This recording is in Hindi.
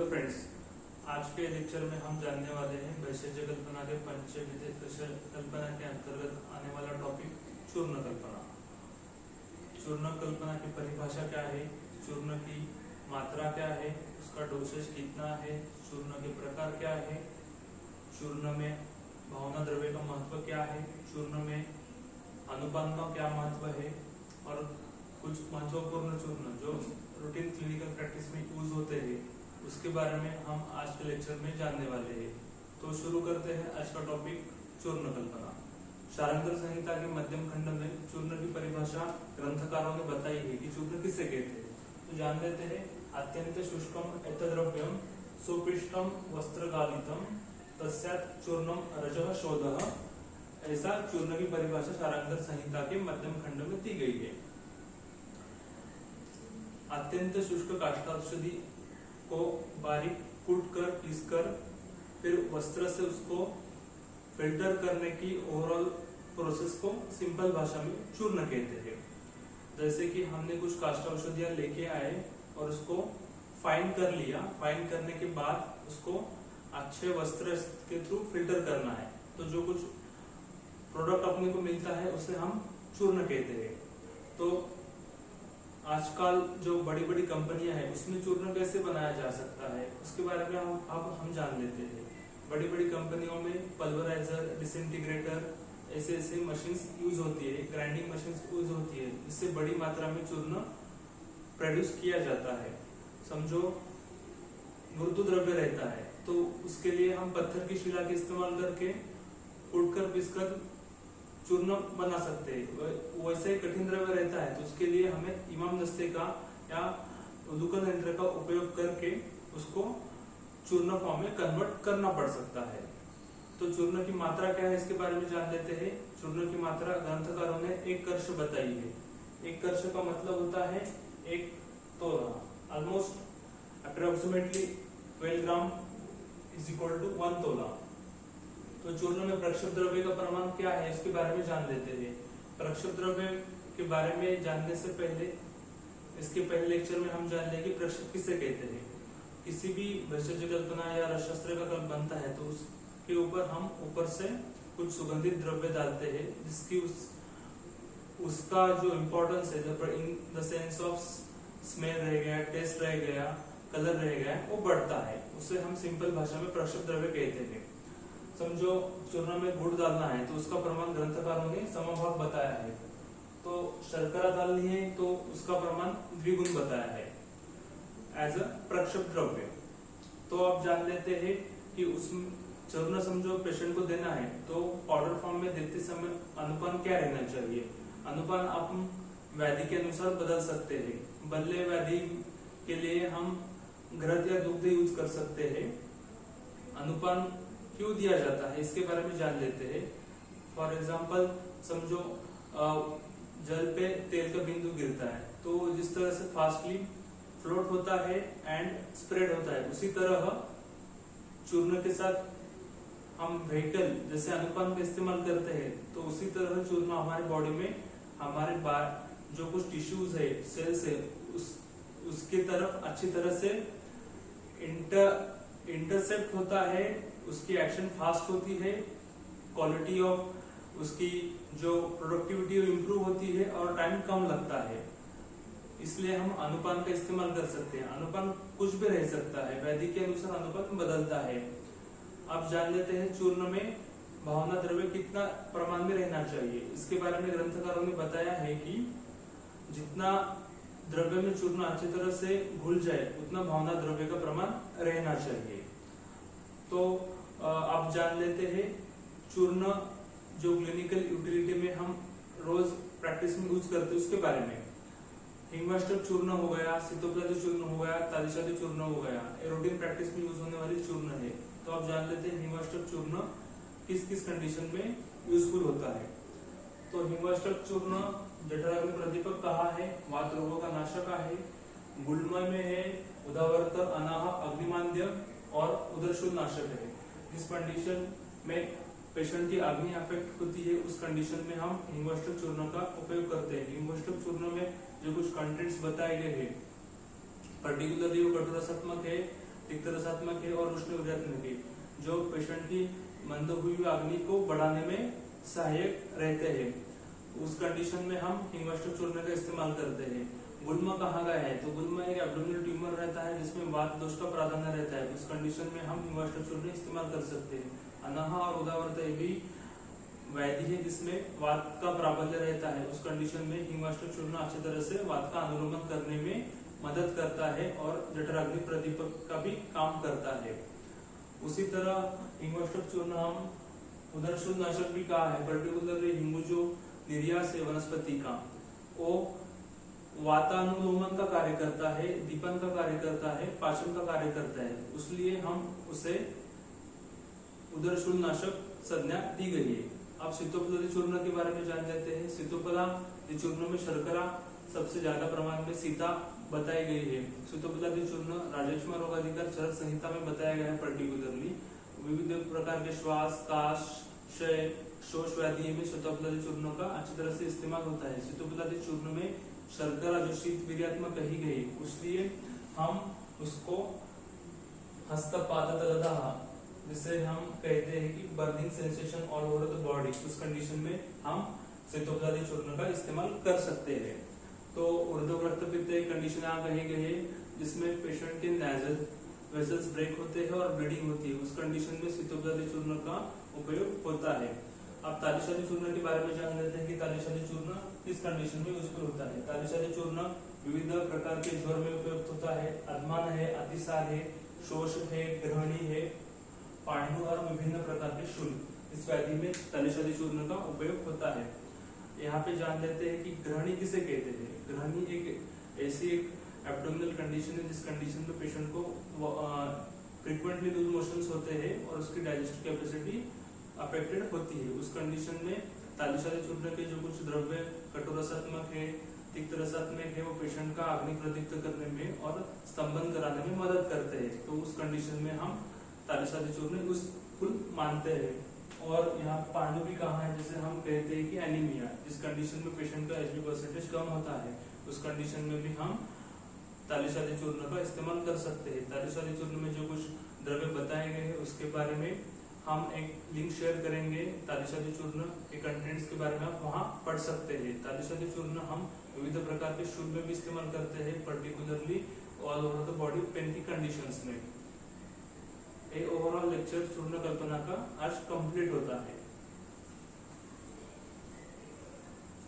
हेलो फ्रेंड्स, आज के लेक्चर में हम जानने वाले हैं वैशेज्य कल्पना के पंचविध कल्पना के अंतर्गत आने वाला टॉपिक चूर्ण कल्पना। चूर्ण कल्पना की परिभाषा क्या है, चूर्ण की मात्रा क्या है, उसका डोसेज कितना है, चूर्ण के प्रकार क्या है, चूर्ण में भावना द्रव्य का महत्व क्या है, चूर्ण में अनुपात का क्या महत्व है और कुछ महत्वपूर्ण चूर्ण जो रूटीन क्लिनिकल प्रैक्टिस में यूज होते हैं उसके बारे में हम आज के लेक्चर में जानने वाले हैं। तो शुरू करते हैं आज का टॉपिक चूर्ण कल्पना। शारंगर संहिता के मध्यम खंड में चूर्ण की परिभाषा ग्रंथकारों ने बताई है कि चूर्ण किसे कहते हैं। तो जान लेते हैं। अत्यंत शुष्कम एतद्रव्यम सुपिष्टम वस्त्रगालितम तस्यात् चूर्णम रजः शोधः, ऐसा चूर्ण की परिभाषा शारंगर संहिता के मध्यम खंड में दी गई है। अत्यंत शुष्क काष्ठाौषधि को बारीक कूटकर पीसकर फिर वस्त्र से उसको फिल्टर करने की ओवरऑल प्रोसेस को सिंपल भाषा में चूर्ण कहते हैं। जैसे कि हमने कुछ काष्ठाौषधियां लेके आए और उसको फाइन कर लिया, फाइन करने के बाद उसको अच्छे वस्त्र के थ्रू फिल्टर करना है, तो जो कुछ प्रोडक्ट अपने को मिलता है उसे हम चूर्ण कहते हैं। तो आजकल जो बड़ी बड़ी कंपनियां हैं उसमें चूर्ण कैसे बनाया जा सकता है उसके बारे में हम जान लेते हैं। बड़ी बड़ी कंपनियों में पल्वराइजर, डिसइंटीग्रेटर ऐसे मशीन्स यूज होती है, ग्राइंडिंग मशीन्स यूज होती है, इससे बड़ी मात्रा में चूर्ण प्रोड्यूस किया जाता है। समझो मृदु द्रव्य रहता है तो उसके लिए हम पत्थर की शिला के इस्तेमाल करके कूटकर पीसकर चूर्ण बना सकते हैं। वैसे ही कठिन द्रव्य रहता है तो उसके लिए हमें इमाम दस्ते का या उदूकन यंत्र का उपयोग करके उसको चूर्ण फॉर्म में कन्वर्ट करना पड़ सकता है। तो चूर्ण की मात्रा क्या है इसके बारे में जान लेते हैं। चूर्ण की मात्रा ग्रंथकारों ने 1 कर्ष बताई है। 1 कर्ष का मतलब होता है 1 tola, almost approximately 12 gram is equal to 1 tola. तो चूर्ण में प्रक्षेप द्रव्य का प्रमाण क्या है इसके बारे में जान लेते हैं। प्रक्षेप द्रव्य के बारे में जानने से पहले इसके पहले लेक्चर में हम जान लेंगे प्रक्षेप किसे कहते हैं। किसी भी वैशेज्य कल्पना या रसशास्त्र का कल्प बनता है तो उसके ऊपर हम ऊपर से कुछ सुगंधित द्रव्य डालते हैं जिसकी उसका जो इम्पोर्टेंस है, in the sense of smell रह गया, टेस्ट रह गया, कलर रह गया, वो बढ़ता है। उसे हम सिंपल भाषा में प्रक्षेप द्रव्य कहते हैं। समझो चूर्ण में गुड़ डालना है तो उसका प्रमाण ग्रंथकारों ने समभाग बताया है। तो शर्करा डालनी है तो उसका प्रमाण द्विगुण बताया है एज अ प्रक्षेप द्रव्य। तो आप जान लेते हैं कि उस चूर्ण समझो पेशेंट को देना है तो पाउडर फॉर्म में देते समय अनुपान क्या रहना चाहिए। अनुपान आप व्याधि के अनुसार बदल सकते हैं। बल्ले व्याधि के लिए हम घृत या दुग्ध यूज कर सकते हैं। अनुपान क्यों दिया जाता है इसके बारे में जान लेते हैं। फॉर एग्जाम्पल समझो जल पे तेल का बिंदु गिरता है तो जिस तरह से फास्टली फ्लोट होता है एंड स्प्रेड होता है, उसी तरह चूर्ण के साथ हम व्हीकल जैसे अनुपान का इस्तेमाल करते हैं तो उसी तरह चूर्ण हमारे बॉडी में हमारे जो कुछ टिश्यूज है, सेल्स है, उसके तरफ अच्छी तरह से इंटरसेप्ट होता है, उसकी एक्शन फास्ट होती है, क्वालिटी ऑफ उसकी जो प्रोडक्टिविटी इंप्रूव होती है और टाइम कम लगता है। इसलिए हम अनुपान का इस्तेमाल कर सकते हैं। अनुपान कुछ भी रह सकता है, व्याधि के अनुसार अनुपान बदलता है। आप जान लेते हैं चूर्ण में भावना द्रव्य कितना प्रमाण में रहना चाहिए। इसके बारे में ग्रंथकारों ने बताया है कि जितना द्रव्य में चूर्ण अच्छी तरह से घुल जाए उतना भावना द्रव्य का प्रमाण रहना चाहिए। तो आप जान लेते हैं चूर्ण जो क्लिनिकल यूटिलिटी में हम रोज प्रैक्टिस में यूज करते हैं उसके बारे में। हिंगवाष्टक चूर्ण हो गया, सीतोपलाद चूर्ण हो गया, तालिशादी चूर्ण हो गया, रूटीन प्रैक्टिस में यूज होने वाली चूर्ण है। तो आप जान लेते हैं हिंगवाष्टक चूर्ण किस किस कंडीशन में यूजफुल होता है। तो हिंगवाष्टक चूर्ण जठराग्नि प्रदीपक कहा है, वात रोगों का नाशक है, गुलमय में है, उदावर्त, अनाह, अग्निमांद्य और उदरशूल नाशक है। जिस कंडीशन में पेशेंट की अग्नि अफेक्ट होती है उस कंडीशन में हम हिंगवाष्टक चूर्ण का उपयोग करते हैं। हिंगवाष्टक चूर्ण में जो कुछ कंटेंट्स बताए गए हैं, पर्टिकुलरली वो कटुरसात्मक है, तिक्त रसात्मक है और उष्ण वीर्यात्मक है, जो पेशेंट की मंद हुई अग्नि को बढ़ाने में सहायक रहते हैं। उस कंडीशन में हम हिंगवाष्टक चूर्ण का इस्तेमाल करते हैं। गुल्म कहा गया है, तो गुल्म एक एब्डोमिनल ट्यूमर रहता है जिसमें वात दोष का प्राधान्य रहता है। उस कंडीशन में हम हिंगवाष्टक चूर्ण इस्तेमाल कर सकते हैं। अनाह और उदावर्त भी व्याधि है जिसमें वात का प्राबल्य रहता है। उस कंडीशन में हिंगवाष्टक चूर्ण अच्छी तरह से वात का अनुलोमन करने में मदद करता है और जठराग्नि प्रदीपक का भी काम करता है। उसी तरह हिंगवाष्टक चूर्ण हम उदरशूलनाशक भी कहा है। पर्टिकुलरली हिंगू जो निर्यास है वनस्पति का, वो वातानुलोमन का कार्य करता है, दीपन का कार्य करता है, पाचन का कार्य करता है, इसलिए हम उसे उदरशूलनाशक संज्ञा दी गई है। अब सीतोपलादी चूर्ण के बारे में जान लेते हैं। सीतोपलादी चूर्ण में शर्करा सबसे ज्यादा प्रमाण में सीता बताई गई है। सीतोपलादी चूर्ण राजक्षमा रोगाधिकार चरक संहिता में बताया गया है। पर्टिकुलरली विविध प्रकार के श्वास, काश, क्षय, शोष व्याधि में सीतोपलादी चूर्ण का अच्छी तरह से इस्तेमाल होता है। सीतोपलादी चूर्ण में शर्करा जो शीत वीर्यात्मक कही गई, इसलिए हम उसको हस्तपादतलतः, जिसे हम कहते हैं कि burning sensation all over the body, उस कंडीशन में हम सीतोपलादी चूर्ण का इस्तेमाल कर सकते हैं। तो ऊर्ध्व रक्तपित्त एक कंडीशन यहाँ कही गई है जिसमें पेशेंट के नेजल वेसल्स ब्रेक होते हैं और ब्लीडिंग होती है। उस कंडीशन में सीतोपलादी चूर्ण का उपयोग होता है। अब तालिशादी चूर्ण के बारे में जान लेते हैं कि तालिशादी चूर्ण किस कंडीशन में यूजफुल होता है। तालिशादी चूर्ण विविध प्रकार के ज्वर में उपयुक्त होता है। अधमान है, अतिसार है, शोष है, ग्रहणी है, पांडु और विभिन्न प्रकार के शूल, इस व्याधि में तालिशादी चूर्ण का उपयोग होता है। यहाँ पे जान लेते हैं कि ग्रहणी किसे कहते हैं। ग्रहणी एक ऐसी एब्डोमिनल कंडीशन है जिस कंडीशन में पेशेंट को फ्रीक्वेंटली लूज मोशंस होते हैं और उसकी डाइजेस्टिव कैपेसिटी अफेक्टेड होती है। उस कंडीशन में तालिशादी चूर्ण के जो कुछ द्रव्य कटुरसात्मक है, तिक्त रसात्मक है, वो पेशेंट का अग्नि प्रदीप्त करने में और स्तंभन कराने में मदद करते हैं। तो उस कंडीशन में हम तालिशादी चूर्ण यूजफुल मानते हैं। और यहाँ पांडु भी कहा है, जैसे हम कहते हैं कि एनीमिया, जिस कंडीशन में पेशेंट का एचबी परसेंटेज कम होता है, उस कंडीशन में भी हम तालिशादी चूर्ण का इस्तेमाल कर सकते हैं। तालिशादी चूर्ण में जो कुछ द्रव्य बताए गए हैं उसके बारे में हम एक लिंक शेयर करेंगे। तालिशादी चूर्ण के कंटेंट्स के बारे में आप वहाँ पढ़ सकते हैं। तालिशादी चूर्ण हम विविध प्रकार के शूल में भी इस्तेमाल करते हैं, particularly all over the body pain की कंडीशंस में। ओवरऑल लेक्चर चूर्ण कल्पना का आज कंप्लीट होता है।